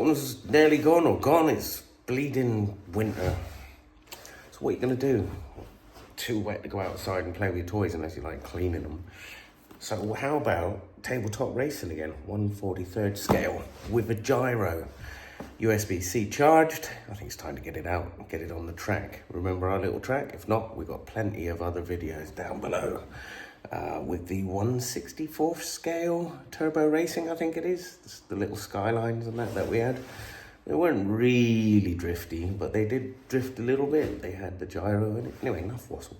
autumn's nearly gone or gone. It's bleeding winter. So what are you going to do? Too wet to go outside and play with your toys unless you like cleaning them. So how about tabletop racing again? 1/43rd scale with a gyro. USB-C charged. I think it's time to get it out and get it on the track. Remember our little track? If not, we've got plenty of other videos down below. With the 1/64th scale turbo racing, I think it is. It's the little skylines and that we had. They weren't really drifty, but they did drift a little bit. They had the gyro in it. Anyway, enough waffle.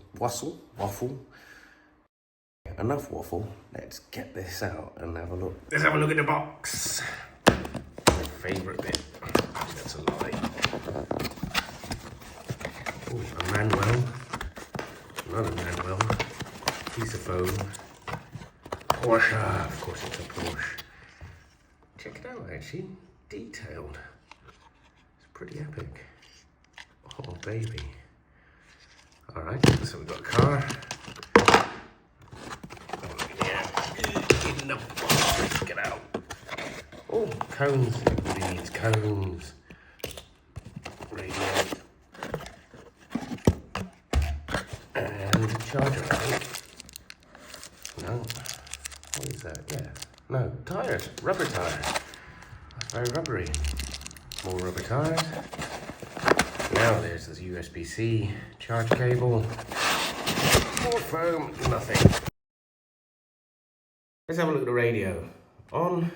Enough waffle. Let's get this out and have a look. Let's have a look at the box. My favourite bit. That's a lie. Ooh, a manual. Another manual. Piece of foam. Porsche. Of course it's a Porsche. Check it out actually. Detailed. It's pretty epic. Oh baby. Alright, so we've got a car. In the box. Get out. Oh, cones. Everybody needs cones. Radio. And a charger, I think. No. What is that? Yeah. No, tires. Rubber tires. That's very rubbery. More rubber tires. Now there's this USB-C charge cable. More foam. Nothing. Let's have a look at the radio. On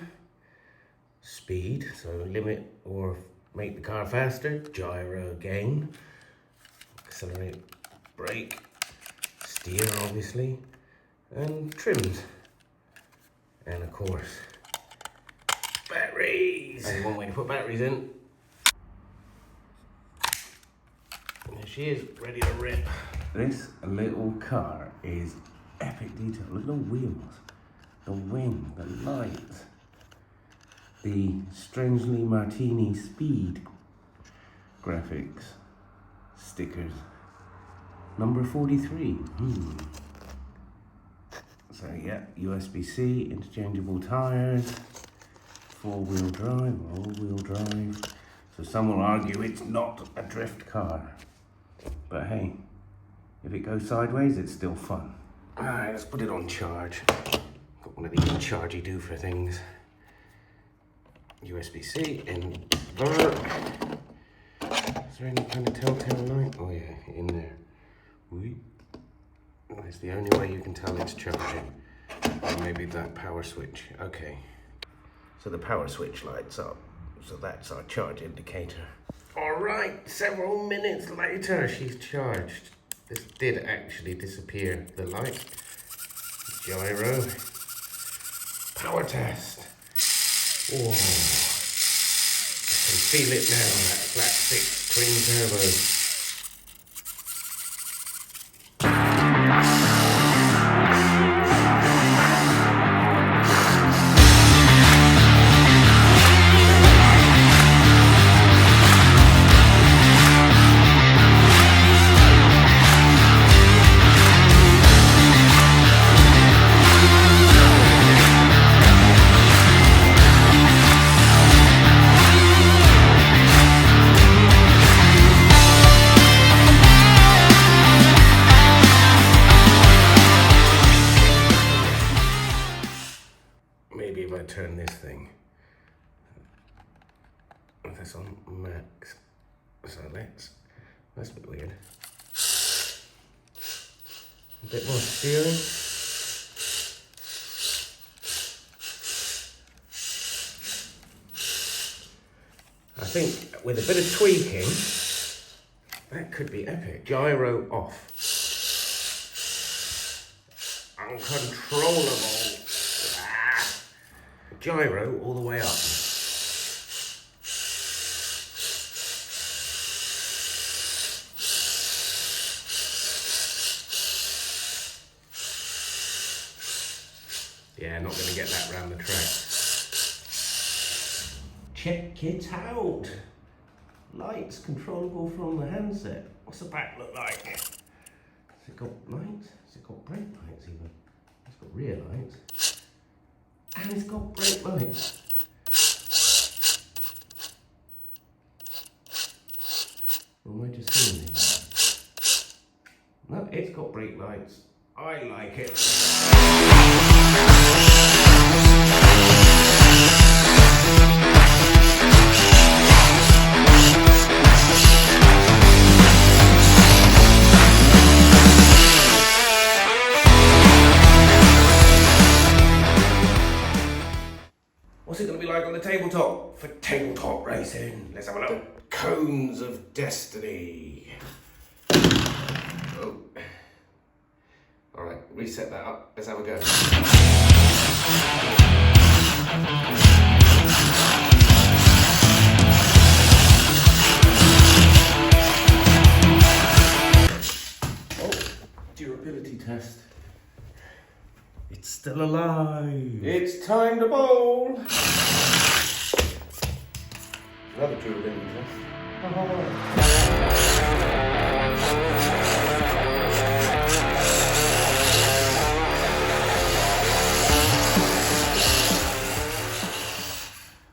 speed, so limit or make the car faster. Gyro gain. Accelerate, brake, steer obviously, and trims. And of course, batteries. Only one way to put batteries in. And there she is, ready to rip. This little car is epic detail. Look at the wheels. The wing, the lights, the strangely martini speed graphics, stickers, number 43. So yeah, USB-C, interchangeable tires, 4-wheel drive or all-wheel drive. So some will argue it's not a drift car, but hey, if it goes sideways, it's still fun. All right, let's put it on charge. Got one of these chargy-do for things. USB-C, invert. Is there any kind of telltale light? Oh yeah, in there. It's the only way you can tell it's charging. Or maybe that power switch. Okay. So the power switch lights up. So that's our charge indicator. All right, several minutes later, she's charged. This did actually disappear. The light. Gyro. Power test. Oh, I can feel it now, that flat 6 twin turbo. Maybe if I turn this thing, this on max, so that's a bit weird. A bit more steering. I think with a bit of tweaking, that could be epic. Gyro off. Uncontrollable. Gyro all the way up. Yeah, not going to get that round the track. Check it out. Lights controllable from the handset. What's the back look like? Has it got lights? Has it got brake lights even? It's got rear lights. And it's got brake lights. It's got brake lights. I like it. What's it going to be like on the tabletop for tabletop racing? Let's have a look. Cones of Destiny. Oh. Alright, reset that up. Let's have a go. Oh, durability test. It's still alive. It's time to bowl. Another durability test.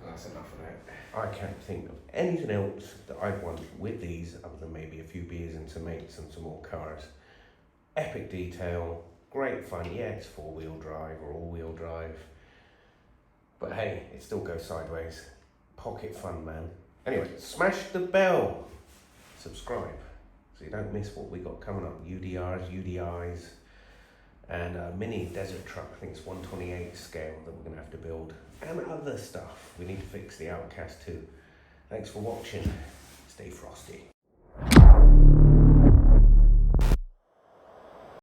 That's enough of that. I can't think of anything else that I'd want with these other than maybe a few beers and some mates and some more cars. Epic detail. Great fun, yeah, it's 4-wheel drive or all-wheel drive. But hey, it still goes sideways. Pocket fun, man. Anyway, smash the bell. Subscribe so you don't miss what we got coming up. UDRs, UDIs, and a mini desert truck. I think it's 1/28 scale that we're gonna have to build. And other stuff. We need to fix the Outcast too. Thanks for watching. Stay frosty.